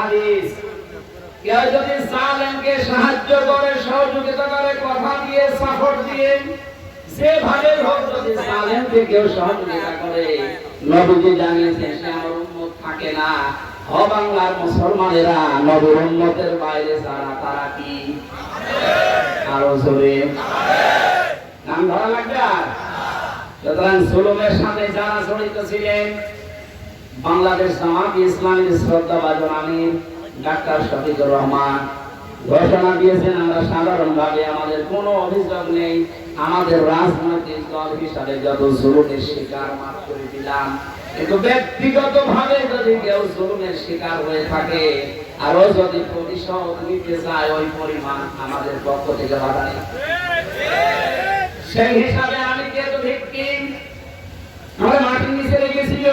হাদিস কেউ যদি জালেমকে সাহায্য করে সহযোগিতা করে কথা দিয়ে সাপোর্ট দিয়ে যেভাবে হোক যদি জালেমকে কেউ সহযোগিতা করে নবীজি জানিয়েছেন সে আমার উম্মত থাকে না। ও বাংলার মুসলমানেরা নবীর উম্মতের বাইরে যারা তারা কি আরো জোরে নাম ধরা লাগবে। আর সুতরাং জুলুমের সাথে যারা জড়িত ছিলেন বাংলাদেশ জামাত ইসলামীর শ্রদ্ধাভাজন আমির ডাক্তার শফিকুর রহমান ঘোষণা দিয়েছেন আমরা সাধারণভাবে আমাদের কোনো অভিযোগ নেই, আমাদের রাজনৈতিক দল হিসাবে যত জুলুমের শিকার মাফ করে দিলাম, কিন্তু ব্যক্তিগতভাবে যদি কেউ জুলুমের শিকার হয়ে থাকে আরো যদি প্রতিশোধ নিতে চায় ওই পরিমাণ আমাদের পক্ষ থেকে বাধা নেই। সেই হিসাবে আমি কে তো ভিকটিম আমরা মাটির নিচে লেগেছিল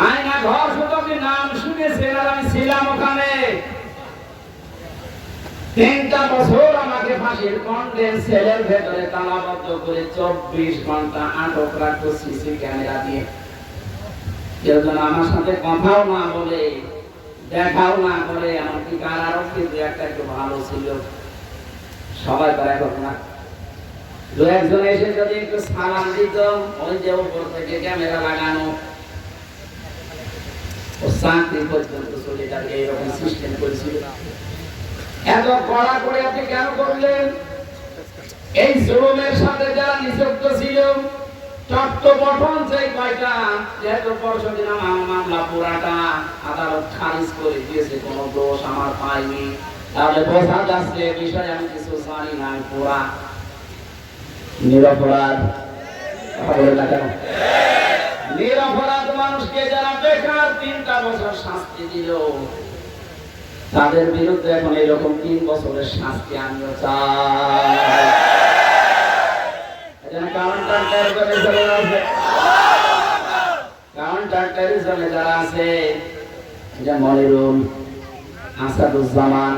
আয়না ঘর শুধু আপনি নাম শুনেছেন আর আমি ছিলাম ওখানে 3টা বছর আমাকে ফাঁসির কন্ডেন্স সেলের ভেতরে তালাবদ্ধ করে 24 ঘন্টা আটক রাখতো সিসি ক্যামেরা দিয়ে। কেউ যেন আমার সাথে কথাও না বলে দেখাও না করে, এমনকি কারারক্ষী দু একটা একটু ভালো ছিল, সবাই তার এখন না। দু একজন এসে যদি একটু সালাম দিত ওই যে উপর থেকে ক্যামেরা লাগানো ও চাকরি পর্যন্ত চলে যাবে এইরকম সিস্টেম করেছিল। এত কড়া করে আপনি কেন করলেন? এই জুলুমের সাথে যারা নিযুক্ত ছিল চট্ট গঠন সেই কয়টা যেহেতু পরশুদিন আমার মামলা পুরাটা আদালত খারিজ করে দিয়েছে, কোনো দোষ আমার পাইনি, তাহলে বোঝা যাচ্ছে বিষয়ে আমি কিছু জানি না, আমি পুরা নিরপরাধ। কথা বলে না কেন? নিরপরাধ মানুষকে যারা বেকার 3টা বছর শাস্তি দিল তাদের বিরুদ্ধে এখন এরকম 3 বছরের শাস্তি আমিও চাই। কাউন্টারটেরিজমে যারা আছে মনিরুল, আসাদুজ্জামান,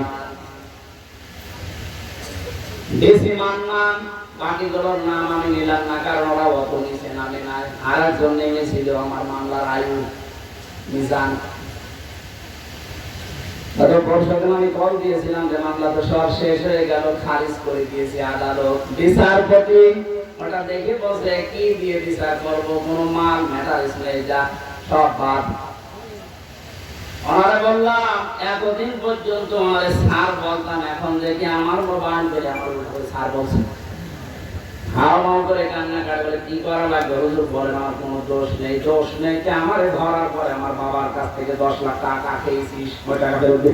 ডিসি মান্নান, বাকিগুলোর নাম আমি নিলাম না কারণ ওরা অত নিচে নামে নাই। আর একজন নেমেছিল আমার মামলার আয়ু মিজান, আমি কল দিয়েছিলাম যে মামলা তো সব শেষ হয়ে গেল, খারিজ করে দিয়েছে আদালত। বিচারপতি ওটা দেখে বলছে কি দিয়ে বিচার করবো, কোন মাল ম্যাটারিস নেই, যা সব বাদ। ওনারা বললাম এতদিন পর্যন্ত আমার স্যার বলতাম, এখন দেখি আমার মোবাইল করে আমার উপরে স্যার বলছে, হাওয়া করে কান্না কাটে, কি করা লাগবে হুজুর বলেন আমার কোনো দোষ নেই। দোষ নেই যে আমার ধরার পরে আমার বাবার কাছ থেকে 10 লাখ টাকা খেয়েছিস, ওই টাকা ফেরত দে।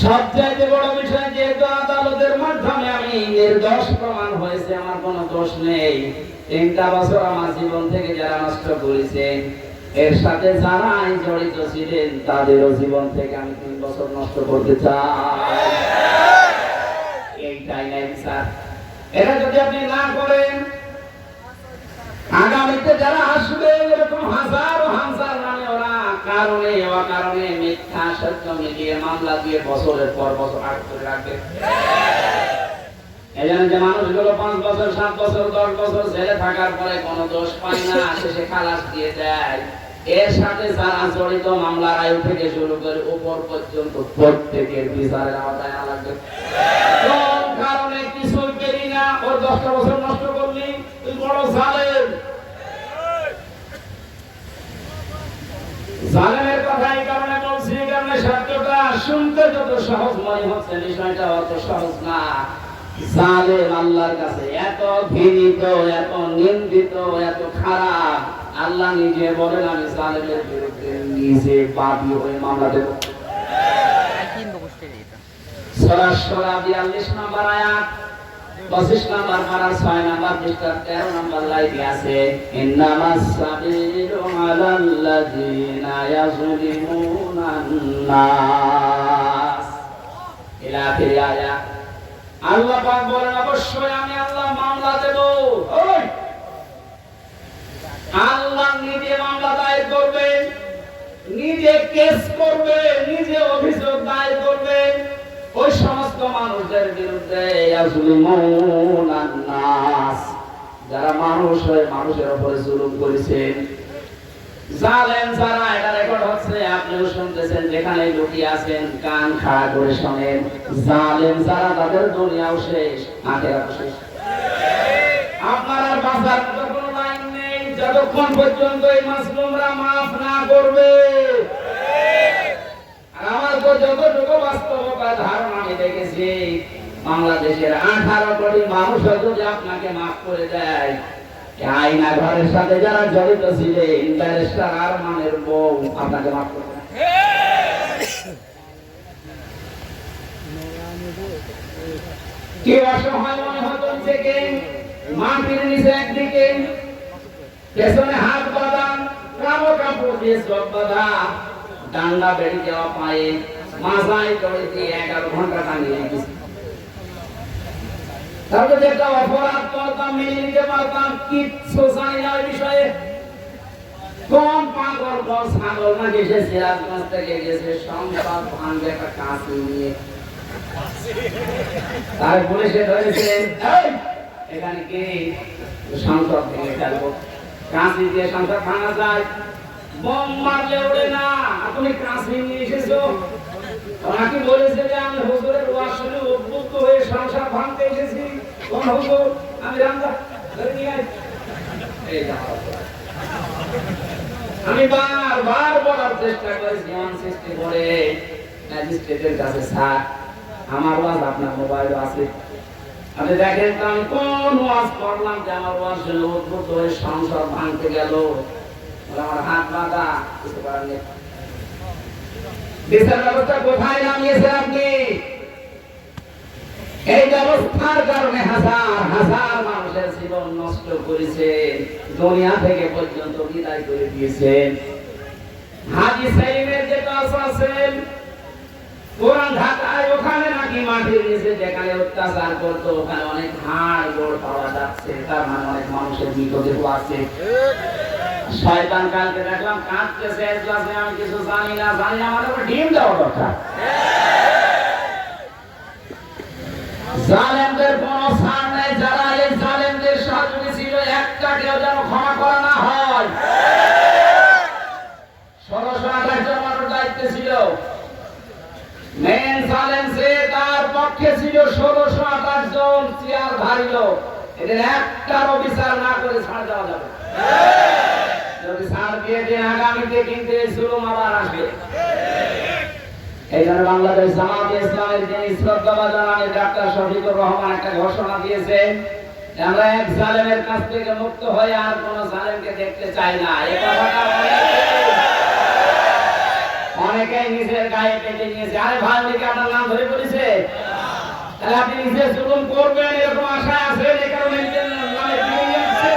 সবচাইতে বড় বিষয় যেহেতু আদালতের মাধ্যমে আমি নির্দোষ প্রমাণ হয়েছে, আমার কোনো দোষ নেই। 3টা বছর আমার জীবন থেকে যারা নষ্ট করেছেন এর সাথে যারা জড়িত ছিলেন তাদেরও জীবন থেকে আমি 3 বছর নষ্ট করতে চাই। এইটাই নাই স্যার। এটা যদি আপনি না করেন আগামীতে যারা আসবে এরকম হাজারো হাজার নামে ওরা কারণে অকারণে মিথ্যা সত্য মিলিয়ে মামলা দিয়ে বছরের পর বছর আটক করে রাখবে। এই জন্য যে মানুষগুলো 5 বছর 7 বছর 10 বছর জেলে থাকার পরে কোনো দোষ পায় না, শেষে খালাস দিয়ে দেয়, এর সাথে যারা জড়িত মামলার আয়ু থেকে শুরু করে উপর পর্যন্ত প্রত্যেকের বিচারের আওতায় আনা লাগবে। কোন কারণে কিছু পেরি না, ওর 10টা বছর নষ্ট করলি, তুই বড় জালেম। জালেমের কথা এই কারণে বলছি, এই কারণে শব্দটা শুনতে যত সহজ মনে হচ্ছে বিষয়টা অত সহজ না। জালেম আল্লাহর কাছে এত ঘৃণিত, এত নিন্দিত, এত খারাপ, আল্লাহ নিজে বলেন আমি জালেমের বিরুদ্ধে নিজে বাদী হয়ে মামলা দেব। সূরা শুরা 42 নম্বর আয়াত, 25 নম্বর পারা 6 নম্বর পৃষ্ঠা 13 নম্বর লাইনে আছে, ইন্নামাস সাবিলু আলাল্লাযিনা ইয়াযলিমুনান নাস ইলা আখির আয়াত। আল্লাহ পাক বলেন অবশ্যই আমি আল্লাহ মামলা দেব। আল্লাহ নিজে মামলা দায়ের করবে, নিজে কেস করবে, নিজে অভিযোগ দায়ের করবে ওই সমস্ত মানুষদের বিরুদ্ধে যারা মানুষ হয়ে মানুষের উপরে জুলুম করেছেন, জালেম যারা, এটা রেকর্ড হচ্ছে, আপনিও শুনতেছেন, যেখানে লুকিয়ে আছেন কান খাড়া করে শোনেন। জালেম যারা, তাদের দুনিয়াও শেষ, আখিরাতও শেষ। আপনার আর বাঁচার কোনো লাইন নেই যতক্ষণ পর্যন্ত এই মাসলুমরা মাফ না করবে। আর আমার তো যতটুকু বাস্তবতা ধারণা আমি দেখেছি, বাংলাদেশের 18 কোটি মানুষ যদি আপনাকে মাফ করে দেয়, আইনা ঘরের সাথে যারা জড়িত ছিলেন, ব্যারিস্টার আরমানের বউ আপনাকে মাফ করে দেয়। কি অসহায় মনে হতো থেকে মাটির নিচে একদিকে, পেছনে হাত বাঁধা, কালো কাপড় দিয়ে চোখ বাঁধা, ডান্ডা বেড়ে দেওয়া পায়ে, মাথায় দড়ি দিয়ে 11 ঘন্টা টাঙিয়ে রেখেছে। তারপর যেটা অপরাধ করতাম মেনে নিতে পারতাম, কিচ্ছু জানি না ওই বিষয়ে। কোন পাগল কোন ছাগল নাকি সে সিরাজগঞ্জ থেকে গেছে সংসার ভাঙবে একটা কাঁচি নিয়ে, তার পুলিশে ধরেছে, এখানে কি সংসদ থেকে ফেলবো, কাঁচি দিয়ে সংসার ভাঙা যায়? বোম মারলে ওড়ে না, তুমি কাঁচি নিয়ে এসেছো। ওনাকে বলেছে যে আমি হুজুরের ওয়াজ শুনে উদ্বুদ্ধ হয়ে সংসার ভাঙতে এসেছি। কোন হুজুর? আমি রামদা, ধরে নিয়ে আয়। এই যাও, আমি বারবার বলার চেষ্টা করেছি, মান সৃষ্টি করে ম্যাজিস্ট্রেটের কাছে, স্যার আমার ওয়াজ আপনার মোবাইলে আছে, আপনি দেখেন তো আমি কোন ওয়াজ করলাম যে আমার ওয়াজ শুনে উদ্বুদ্ধ হয়ে সংসার ভাঙতে গেল। আমার হাত বাঁধা, কিছু করার নেই। বিচার ব্যবস্থা কোথায় নামিয়েছেন আপনি? এই ব্যবস্থার কারণে হাজার হাজার মানুষের জীবন নষ্ট করেছেন, দুনিয়া থেকে পর্যন্ত বিদায় করে দিয়েছেন। হাজী সাইমের যে কাজ আছেন পুরান ঢাকায়, ওখানে নাকি মাটির নিচে যেখানে অত্যাচার করতো, ওখানে অনেক হাড় গোড় পাওয়া যাচ্ছে, তার মানে অনেক মানুষের মৃতদেহ আছে। শয়তান কালকে দেখলাম কাঁদতেছে, আমি কিছু জানি না, আমার উপর ডিম দেওয়া দরকার। জালেমদের কোনো ছাড় নেই, যারা এই জালেমদের সহযোগী ছিল, একটা কেউ যেন ক্ষমা করা না হয়। 1628 জন মানুষ দায়িত্বে ছিল, মেন জালেম সে, তার পক্ষে ছিল 1628 জন চেয়ারধারী লোক। এদের একটারও বিচার না করে ছাড় দেওয়া যাবে। যদি ছাড় দিয়ে দেন, আগামীতে কিন্তু এই জুলুম আবার আসবে। এই জন্য বাংলাদেশ জামাতে ইসলামের যিনি শ্রদ্ধাভাজন আমির ডাক্তার শফিকুর রহমান একটা ঘোষণা দিয়েছেন, আমরা এক জালেমের কাছ থেকে মুক্ত হয়ে আর কোন জালেমকে দেখতে চাই না। এই কথাটা অনেকেই নিজের গায়ে পেতে নিয়েছে। আরে ভাই, অনেকে আপনার নাম ধরে বলেছে, তাহলে আপনি নিজে জুলুম করবেন এরকম আশা আছে, এই কারণে নিজের নামে দিয়ে নিয়েছে।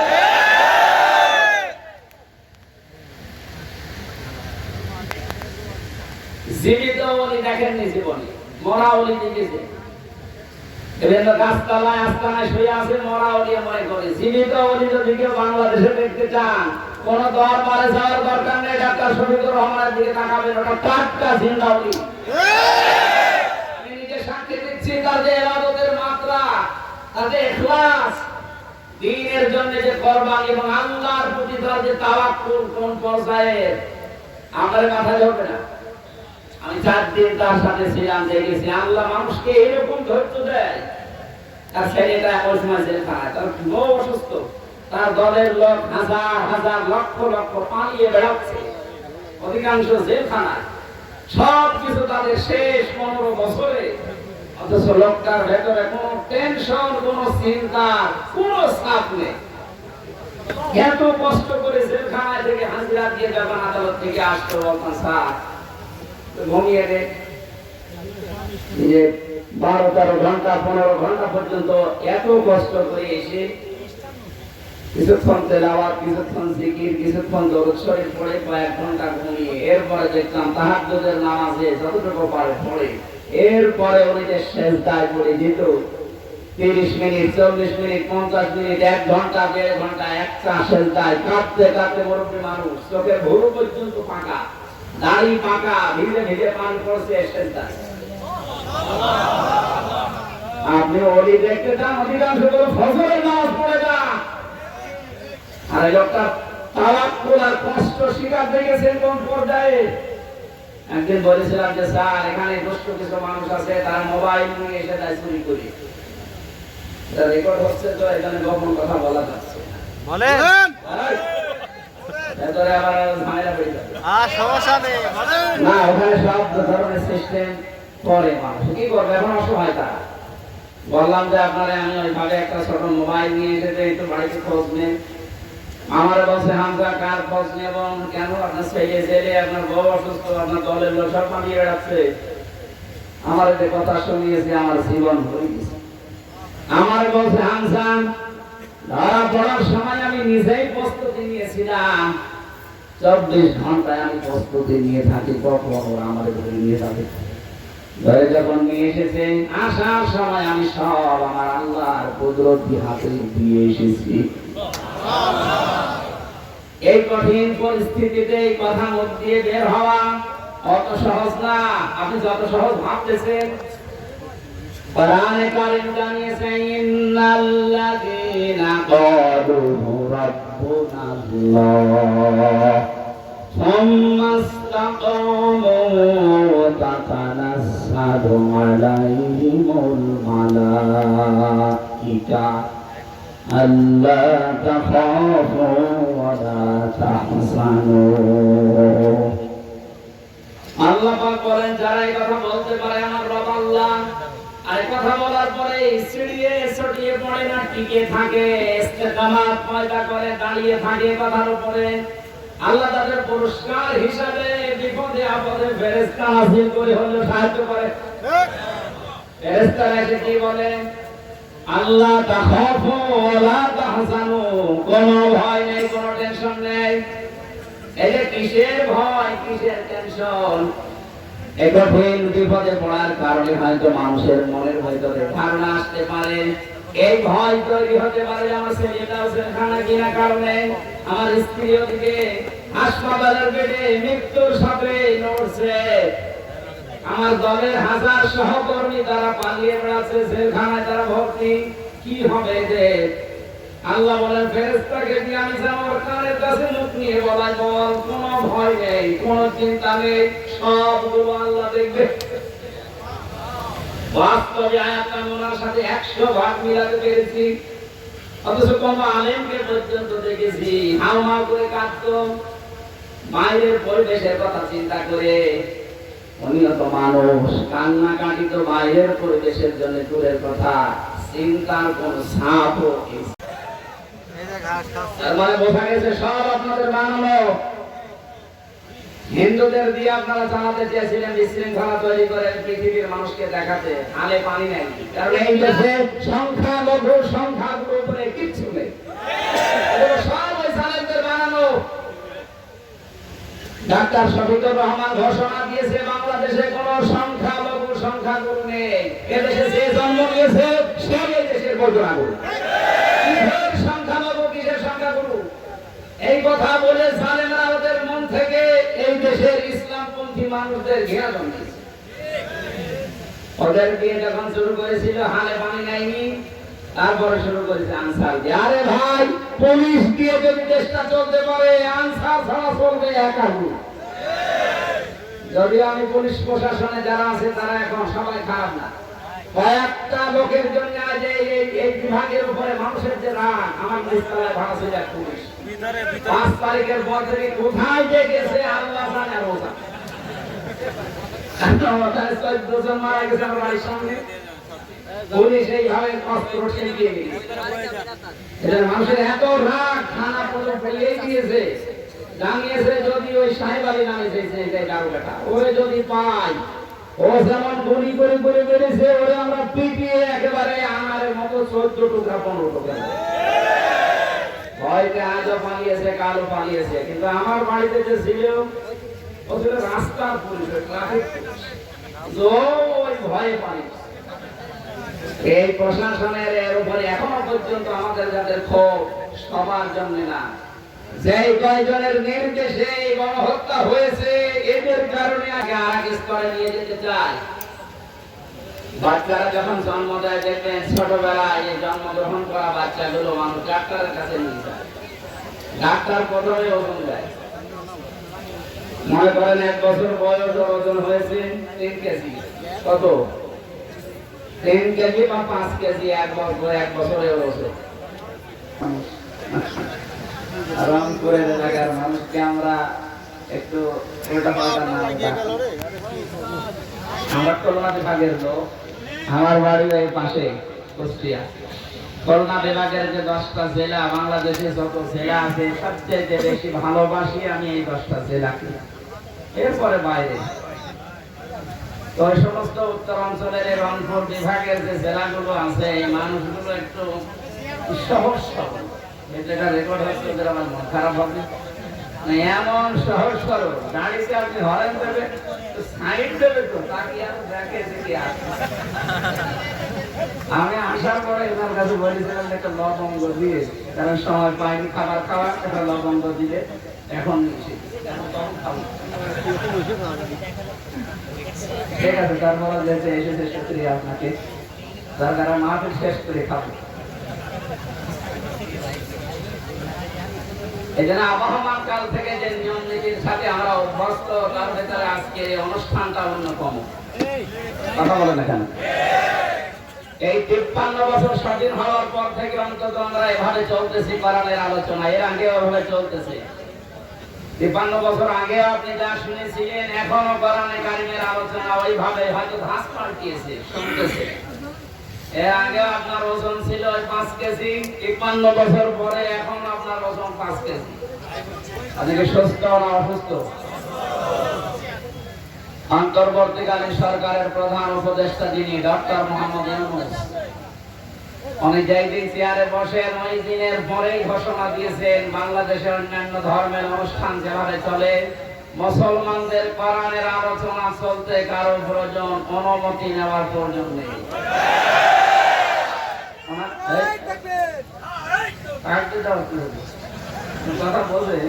জীবিত ওলি দেখেননি জীবনে, মরা ওলি দেখেছে। বিভিন্ন গাছতলায় আস্তানায় শুয়ে আছে মরা ওলি মনে করে। জীবিত ওলি যদি কেউ বাংলাদেশে দেখতে চান, কোন দরবারে যাওয়ার দরকার নেই, ডাক্তার শফিকুর রহমানের দিকে তাকাবেন, ওটা টাটকা জিন্দা ওলি। আমি নিজে সাক্ষী দিচ্ছি, তার যে ইবাদতের মাত্রা, তার যে ইখলাস, দ্বীনের জন্য যে কুরবানি এবং আল্লাহর প্রতি তার যে তাওয়াক্কুল কোন পর্যায়ে, আমার মাথা ধরবে না। আমি 4 দিন তার সাথে ছিলাম, দেখেছি আল্লাহ মানুষকে এরকম ধৈর্য দেয়। তার ছেলেটা ওই সময় জেলখানায়, তার বউ অসুস্থ, তার দলের লোক হাজার হাজার লক্ষ লক্ষ পালিয়ে বেড়াচ্ছে, অধিকাংশ জেলখানায়। সব কিছু তাদের শেষ 15 বছরে, অথচ লোকটার ভেতরে কোনো টেনশন, কোনো চিন্তা, কোনো চাপ নেই। এত কষ্ট করে জেলখানায় থেকে হাজিরা দিয়ে যখন আদালত থেকে আসতো, বলতাম স্যার ঘুমিয়ে রে, 12-13 ঘন্টা 15 ঘন্টা পর্যন্ত এত কষ্ট করে এসে কিছুক্ষণ তেলাওয়াত, কিছুক্ষণ জিকির, কিছুক্ষণ দরুদ শরীফ পড়ে কয়েক ঘন্টা ঘুমিয়ে, এরপরে দেখতাম তাহাজ্জুদের নামাজে যতটুকু পারে পড়ে, এরপরে উনি যে সেজদায় পড়ে যেত 30 মিনিট, 40 মিনিট, 50 মিনিট, 1 ঘন্টা, 1.5 ঘন্টা একটা সেজদায় কাঁদতে কাঁদতে মুরব্বি মানুষ, চোখের ভুরু পর্যন্ত পাকা, দাড়ি পাকা, ভিজে ভিজে পান করছে সেজদায়। আপনি ওলি দেখতে চান, অধিকাংশ ফজরের নামাজ পড়ে না, আর এই লোকটা তাওয়াক্কুল আর কষ্ট স্বীকার দেখেছেন কোন পর্যায়ে? একদিন বলেছিলাম যে স্যার এখানে দুষ্ট কিছু মানুষ আছে, তারা মোবাইল নিয়ে এসে তাই চুরি করি। রেকর্ড হচ্ছে তো এখানে গোপন কথা বলা যাচ্ছে বলেন। এতরে আবার ঝামেলা বেড়ে যাবে। সমস্যা নেই বলেন না, ওখানে সব ধরনের সিস্টেম করে মানুষ কি করবে, এখন অসহায় তারা। বললাম যে আপনারা আমি ওইভাবে একটা ছোট মোবাইল নিয়ে এসে একটু বাড়িতে খোঁজ নেন। আমার বলছে হামজা কার খোঁজ নেব কেন? আপনার ছেলে ছেলে আপনার বউ অসুস্থ, আপনার দলের লোক সব পালিয়ে বেড়াচ্ছে। আমার যে কথা শুনিয়েছে আমার জীবন হয়ে গেছে। আমার বলছে হামজা ধরা পড়ার সময় আমি নিজেই প্রস্তুতি নিয়েছিলাম, 24 ঘন্টায় আমি প্রস্তুতি নিয়ে থাকি, কখন আমার ঘরে নিয়ে যাবে। ঘরে যখন নিয়ে এসেছে আসার সময় আমি সব আমার আল্লাহর কুদরতি হাতে দিয়ে এসেছি। এই কঠিন পরিস্থিতিতে এই কথা মুখ দিয়ে বের হওয়া অত সহজ না, আপনি যত সহজ ভাবতেছেন। কোরআনে কারীম জানিয়েছে ইন্নাল্লাযীনা ক্বালু রাব্বুনাল্লাহ সুম্মা ইসতাকামু তাতানাসসালু আলাইহিমুল মালাঈকা আল্লা তাখাফু ওয়া লা তাহজানু। আল্লাহ পাক বলেন যারা এই কথা বলতে পারে আমার রব আল্লাহ, আর কথা বলার পরে সিঁড়িয়ে ছড়িয়ে পড়ে না, টিকে থাকে, ইস্তেকামাত পয়দা করে দাঁড়িয়ে থাকে কথার উপরে, আল্লাহ তাদের পুরস্কার হিসাবে বিপদে আপদে ফেরেশতা নাযিল করে হলেও সাহায্য করে। ফেরেশতারা এসে কি বলে? আল্লাহ তাখাফু ওয়া লা তাহজানু, কোনো ভয় নেই, কোনো টেনশন নেই। এই যে কিসের ভয়, কিসের টেনশন? এই কঠিন বিপদে পড়ার কারণে হয়তো মানুষের মনের ভিতরে ধারণা আসতে পারে, এই ভয় তৈরি হতে পারে আমার ছেলেটাও জেলখানা কিনা কারণে, আমার স্ত্রী ওদিকে হাসপাতালের বেডে মৃত্যুর সাথে লড়ছে, আমার দলের হাজার সহকর্মী তারা পালিয়ে বেড়াচ্ছে, জেলখানায় তারা ভর্তি, কি হবে যে? আল্লাহ বলেন ফেরেশতাকে দিয়ে আমি আমার কানের কাছে মুখ নিয়ে বলাই বল, কোনো ভয় নেই, কোনো চিন্তা নেই, সবগুলো আল্লাহ দেখবে। বাস্তবে আয়াতটা ওনার সাথে 100 ভাগ মিলাতে পেরেছি, অথচ কোনো আলেমকে পর্যন্ত দেখেছি হাউ মাউ করে কাঁদতো বাইরের পরিবেশের কথা চিন্তা করে। উন্নত মানুষ কান্নাকাটি তো বাইরের পরিবেশের জন্য দূরের কথা, চিন্তার কোন ছাপও মানে বোঝা গেছে সব আপনাদের বানানো। হিন্দুদের দিয়ে আপনারা জানাতে চেয়েছিলেন বিশৃঙ্খলা তৈরি করে পৃথিবীর মানুষকে দেখাতে, হালে পানি নেই, কারণ এই দেশে সংখ্যালঘু সংখ্যাগুলোর উপরে কিচ্ছু নেই, সব ওই জালেমদের বানানো। ডাক্তার শফিকুর রহমান ঘোষণা দিয়েছে বাংলাদেশে কোন সংখ্যালঘু সংখ্যাগুরু নেই, এদেশে যে জন্ম নিয়েছে সে এই দেশের বৈধনাগুরু। কিসের সংখ্যালঘু, কিসের সংখ্যাগুরু? এই কথা বলে জালেমরা ওদের মন থেকে এই দেশের ইসলামপন্থী মানুষদের ঘৃণা জন্মেছে। ওদের দিয়ে যখন শুরু করেছিল হালে পানি নেয়নি, তারপরে শুরু করেছে আনসার দিয়ে। আরে ভাই, পুলিশ দিয়ে যদি দেশটা চলতে পারে আনসার ছাড়া চলবে একা। যদিও আমি পুলিশ প্রশাসনে যারা আছে তারা এখন সবাই খারাপ না, কয়েকটা লোকের জন্য আজ এই বিভাগের উপরে মানুষের যে রাগ, আমার নিস্তালায় ভাড়া ছিল এক পুলিশ 5 তারিখের পর থেকে কোথায় যে গেছে আল্লাহ জানে। আর ওটা 14 জন মারা গেছে আমার বাড়ির সামনে, পুলিশ এইভাবে অস্ত্র ঠেকিয়ে গেছে। এটা মানুষের এত রাগ, থানা পর্যন্ত ফেলিয়ে দিয়েছে, জানিয়েছে যদি ওই সাহেব আলী নামে চেয়েছে এটাই কারো বেটা, ওরে যদি পাই, ও যেমন গুলি করে করে বেড়েছে, ওরে আমরা পিটিয়ে একেবারে আনারের মতো 14 টুকরা 15 টুকরা। ভয়তে আজও পালিয়েছে, কালও পালিয়েছে, কিন্তু আমার বাড়িতে যে ছিল ও ছিল রাস্তার পুলিশ, ট্রাফিক পুলিশ, ওই ভয়ে পালিয়েছে। এই প্রশাসনের এর উপরে এখনো পর্যন্ত আমাদের যাদের ক্ষোভ সবার জন্য না, যে কয়জনের নির্দেশে গণহত্যা হয়েছে এদের কারণে আগে আরেক স্তরে নিয়ে যেতে চাই। বাচ্চারা যখন জন্ম দেয় দেখবেন ছোটবেলায় এই জন্মগ্রহণ করা বাচ্চাগুলো মানুষ ডাক্তারের কাছে নিয়ে যায়, ডাক্তার প্রথমে ওজন দেয়, মনে করেন 1 বছর বয়স ওজন হয়েছে 3 কেজি, কত 3 কেজি বা 5 কেজি 1 বছরে ওজন। আরাম করে এলাকার মানুষকে আমরা একটু উল্টা পাল্টা না আমরা খুলনা বিভাগের লোক, আমার বাড়ির এই পাশে কুষ্টিয়া। খুলনা বিভাগের যে 10টা জেলা, বাংলাদেশে যত জেলা আছে সবচেয়ে বেশি ভালোবাসি আমি এই 10টা জেলাকে, এরপরে বাইরে। তো ওই সমস্ত উত্তরাঞ্চলের রংপুর বিভাগের যে জেলাগুলো আছে এই মানুষগুলো একটু সহজ সরল, এটা রেকর্ড হচ্ছে ওদের আমার মন খারাপ হবে, এমন সহজ সরল। গাড়িতে আপনি হরেন দেবে তো সাইড দেবে তো তাকে আর দেখে দেখে আসে। আমি আসার পরে এনার কাছে বলেছিলাম একটা লবঙ্গ দিয়ে, কারণ সময় পাইনি খাবার খাওয়া, একটা লবঙ্গ দিলে এখন ঠিক আছে। তারপর যেতে এসেছে শুকরিয়া আপনাকে, যার দ্বারা মাহফিল শেষ করে খাবো। এই জন্য আবহমান কাল থেকে যে নিয়ম নীতির সাথে আমরা অভ্যস্ত, তার ভেতরে আজকে এই অনুষ্ঠানটা অন্যতম। কথা বলেন এখানে এই 53 বছর স্বাধীন হওয়ার পর থেকে অন্তত আমরা এভাবে চলতেছি কোরআনের আলোচনা, এর আগেও এভাবে চলতেছে। 53 বছর আগে আপনি যা শুনেছিলেন এখনো কোরআনে কারিমের আলোচনা ওইভাবে হয়তো ধাস পাল্টিয়েছে, শুনতেছে। এর আগে আপনার ওজন ছিল 5 কেজি, 53 বছর পরে এখন আপনার ওজন 5 কেজি। আপনি কি সুস্থ না অসুস্থ? অন্তর্বর্তীকালীন সরকারের প্রধান উপদেষ্টা যিনি ডক্টর মোহাম্মদ ইউনূস, উনি যেদিন চেয়ারে বসেন ওই দিনের পরেই ঘোষণা দিয়েছেন বাংলাদেশের অন্যান্য ধর্মের অনুষ্ঠান যেভাবে চলে মুসলমানদের কোরআনের আলোচনা চলতে কারো প্রয়োজন অনুমতি নেওয়ার প্রয়োজন নেই। কথা বলবেন,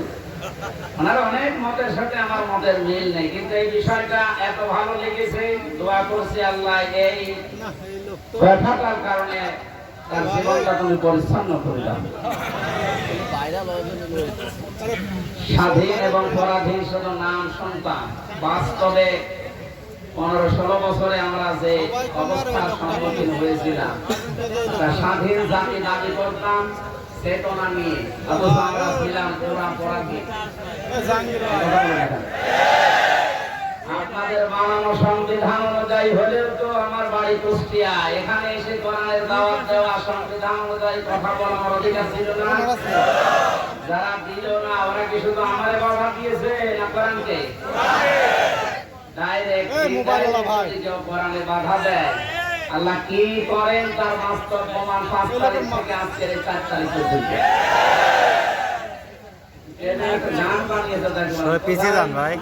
ওনার অনেক মতের সাথে আমার মতের মিল নেই, কিন্তু এই বিষয়টা এত ভালো লেগেছে, দোয়া করছি আল্লাহ এই কথাটার কারণে তার জীবনটা তুমি পরিচ্ছন্ন করে দাও। স্বাধীন এবং পরাধীন শুধু নাম শুনতাম, বাস্তবে 15-16 বছরে আমরা যে অবস্থার সম্মুখীন হয়েছিলাম, স্বাধীন জাতি দাবি করতাম চেতনা নিয়ে, অথচ আমরা ছিলাম পুরা পরাধীন। আপনাদের বানানো সংবিধান অনুযায়ী হলেও তো আমার বাড়ি কুষ্টিয়া, এখানে এসে কোরআনের দাওয়াত দেওয়া, সংবিধান অনুযায়ী কথা বলার অধিকার ছিল না? যারা দিল না ওরা কি শুধু আমারে বাধা দিয়েছে না কোরআনকে? ডাইরেক্ট কোরআনে বাধা দেয়, আল্লাহ কি করেন তার বাস্তব প্রমাণ 5 তারিখ থেকে আজকের 4 তারিখ পর্যন্ত। পিছিয়ে যান ভাই।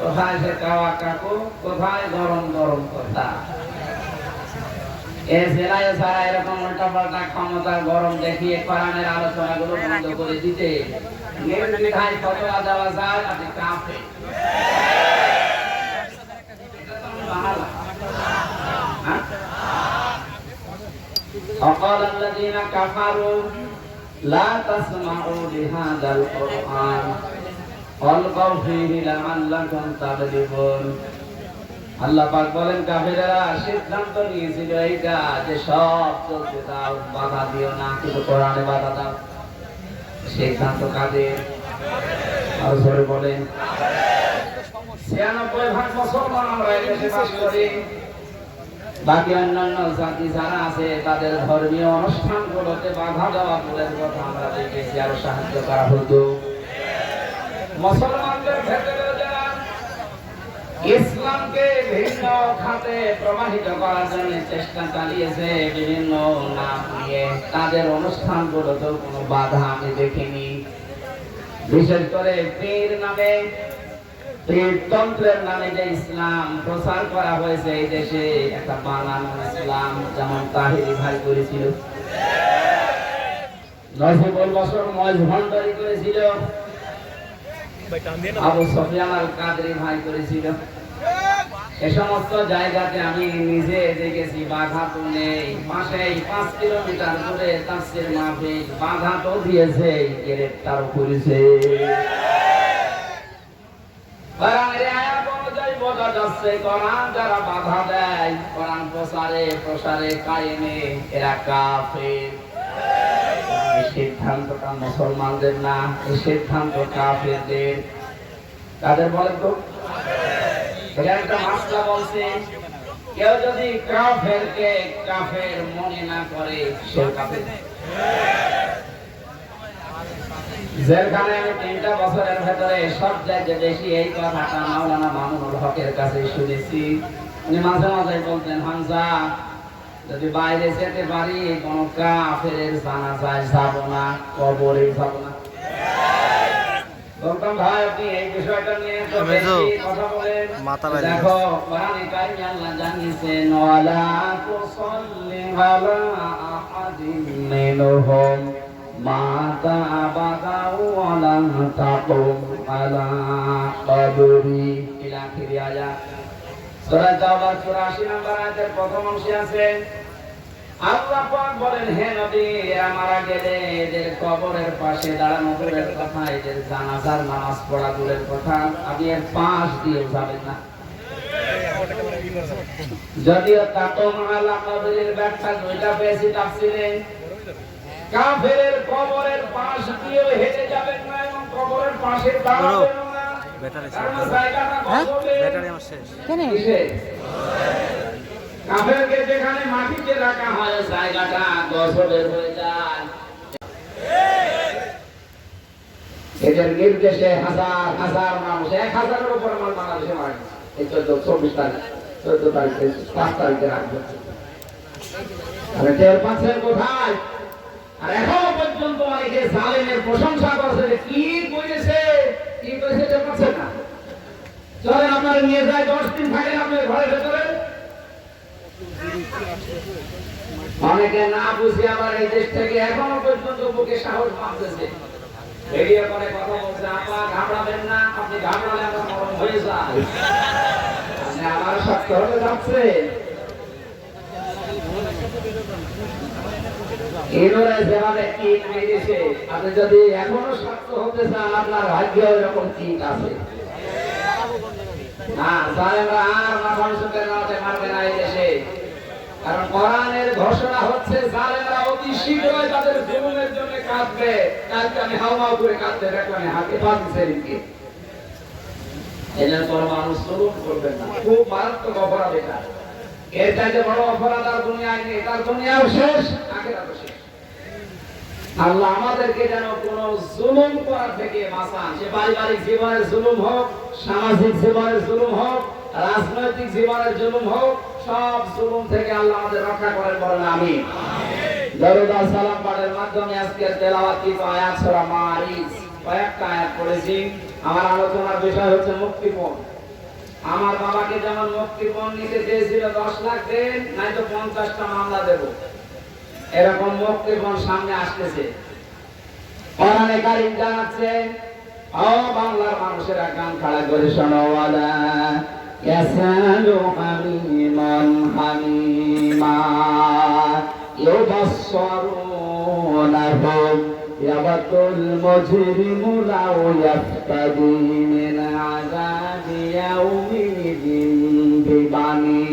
কোথায় সে কাওয়া কাকু, কোথায় গরম গরম কথা। এই জেলায় সারা এরকম উল্টা পাল্টা ক্ষমতা গরম দেখিয়ে কোরআনের আলোচনা গুলো বন্ধ করে দিতে নির্দ্বিধায় ফতোয়া দেওয়া যায়, আপনি কাফের। وقال الذين كفروا لا تسمعوا لهذا القرآن والغوا فيه لعلكم تغلبون। আল্লাহ পাক বলেন কাফেররা সিদ্ধান্ত নিয়েছিল এইটা যে সব চলতে দাও, বাধা দিও না, কিন্তু কোরআনে বাধা দাও। সিদ্ধান্ত কাদের? আর জোরে বলেন। 96% মুসলমান আমরা এই দেশে বাস করি, বাকি অন্যান্য জাতি যারা আছে তাদের ধর্মীয় অনুষ্ঠানগুলোতে বাধা দেওয়া বলে কথা আমরা দেখেছি, আরো সাহায্য করা হতো। মুসলমানদের ক্ষেত্রে যারা ইসলামকে ভিন্ন খাতে প্রবাহিত করার জন্য চেষ্টা চালিয়েছে বিভিন্ন নাম নিয়ে, তাদের অনুষ্ঠানগুলোতেও কোনো বাধা আমি দেখিনি। বিশেষ করে পীর নামে, পীরতন্ত্রের নামে যে ইসলাম প্রচার করা হয়েছে এই দেশে, একটা বানানো ইসলাম, যেমন তাহিরি ভাই করেছিল, নজিবুল বছর মজ ভণ্ডারি করেছিল, আবু সুফিয়ান আল কাদরি ভাই করেছিল, এ সমস্ত জায়গাতে আমি নিজে দেখেছি বাধা তো নেই। পাশেই 5 কিলোমিটার দূরে তাফসীর মাহফিল, বাধা তো দিয়েছে, গ্রেফতার করেছে। কোরআনের আয়াত অনুযায়ী বোঝা যাচ্ছে কোরআন যারা বাধা দেয় কোরআন প্রসারে কায়েমে, এরা কাফের। এই সিদ্ধান্তটা মুসলমানদের না, এই সিদ্ধান্ত কাফেরদের। কাদের বলেন তো? এটা একটা মাসলা বলছে, কেউ যদি কাফেরকে কাফের মনে না করে সে কাফের। যেখানে আমি 3টা বছরের ভেতরে সবচেয়ে বেশি এই কথাটা মাওলানা মামুনুল হকের কাছে শুনেছি। উনি মাঝে মাঝে বলতেন, হামজা যদি বাইরে যেতে পারি কোন কাফেরের জানাজায় যাব না, কবরে যাব না। বলতাম ভাই আপনি এই বিষয়টা নিয়ে তো বেশি কথা বলেন। দেখো কোরআনে কারিমে আল্লাহ জানিয়েছেন, ওয়ালা তুসাল্লি আলা আহাদিন মিনহুম মাতা আবাদা ওয়ালা তাকুম আলা কবরি, ইলা আখিরি আয়াত। সূরা তাওবা 84 নম্বর আয়াতের প্রথম অংশে আছে, আল্লাহ পাক বলেন, হে নবী এরা মারা গেলে এদের কবরের পাশে দাঁড়ানো দূরের কথা, এদের জানাজার নামাজ পড়া দূরের কথা, আপনি এর পাশ দিয়ে যাবেন না। যদিও তাকুম আলা কবরির ব্যাখ্যা 2টা পেয়েছি তাফসীরে। কাফেরের কবরের পাশ দিয়ে হেঁটে যাবেন না এবং কবরের পাশে দাঁড়াবেন না। কারণ জায়গাটা ব্যাটারি আমার শেষ। কেন? কাফেরকে যেখানে মাটিতে রাখা হয় জায়গাটা গজবের হয়ে যায়। এদের নির্দেশে হাজার হাজার মানুষ, 1000-এর উপর মানুষ বাংলাদেশে মারা গেছে। এই 14 তারিখ 5 তারিখে রাখবে। আরে টের পাচ্ছেন কোথায়? আর এখনো পর্যন্ত অনেকে জালেমের প্রশংসা করছে, কি করেছে টের পাচ্ছেন না। চলেন আপনারা নিয়ে যায়, 10 দিন থাকেন আপনার ঘরের ভেতরে। অনেকে না বুঝে আবার এই দেশ থেকে এখনো পর্যন্ত বুকে সাহস পাচ্ছে, ভিডিও করে কথা বলছে, আপা ঘাবড়াবেন না, আপনি ঘাবড়ালে আমার মরণ হয়ে যায়। আমার শক্ত হতে যাচ্ছে। এরা যেভাবে কিট মেরেছে, আপনি যদি এখনো শক্ত হতে চান আপনার ভাগ্য এরকম কিট আছে। না জালেমরা আর মাথা নিচু করে নামাতে পারবে না এই দেশে। কারণ কোরআনের ঘোষণা হচ্ছে জালেমরা অতি শীঘ্রই তাদের জুলুমের জন্য কাঁদবে। কালকে আমি হাওমাও করে কাঁদতে দেখলাম হাতে পাঁচ সেদিনকে। এদের পর মানুষ জুলুম করবেন না, খুব মারাত্মক অপরাধ এটা। এর চাইতে বড় অপরাধ আর দুনিয়ায় নেই। তার দুনিয়াও শেষ, আখিরাতও শেষ। আল্লাহ আমাদেরকে যেন কোন জুলুম করা থেকে বাঁচান। সে পারিবারিক জীবনের জুলুম হোক, সামাজিক জীবনের জুলুম হোক, রাজনৈতিক জীবনের জুলুম হোক, সব জুলুম থেকে আল্লাহ আমাদের রক্ষা করেন, বলেন আমিন। দরুদ আর সালাম পাঠের মাধ্যমে আজকের তেলাওয়াতকৃত আয়াত সূরা মারিজ কয়েকটা আয়াত পড়েছি। আমার আলোচনার বিষয় হচ্ছে মুক্তিপণ। আমার বাবাকে যেমন মুক্তিপণ নিতে চেয়েছিল 10 লাখ দেন, নয়তো 50টা মামলা দেব, এরকম মুক্তিপণ সামনে আসতেছে। কোরআনে কারীম জানাচ্ছে, ও বাংলার মানুষেরা কান খাড়া করে শোনো, ওয়ালা ইয়াসালু হামিমান হামিমা ইউবাসসিরুনাহুম ইয়াবাতুল মুজরিমু লাউ ইয়াফতাদি মিন আযাবি ইয়াউমিন বিবানি।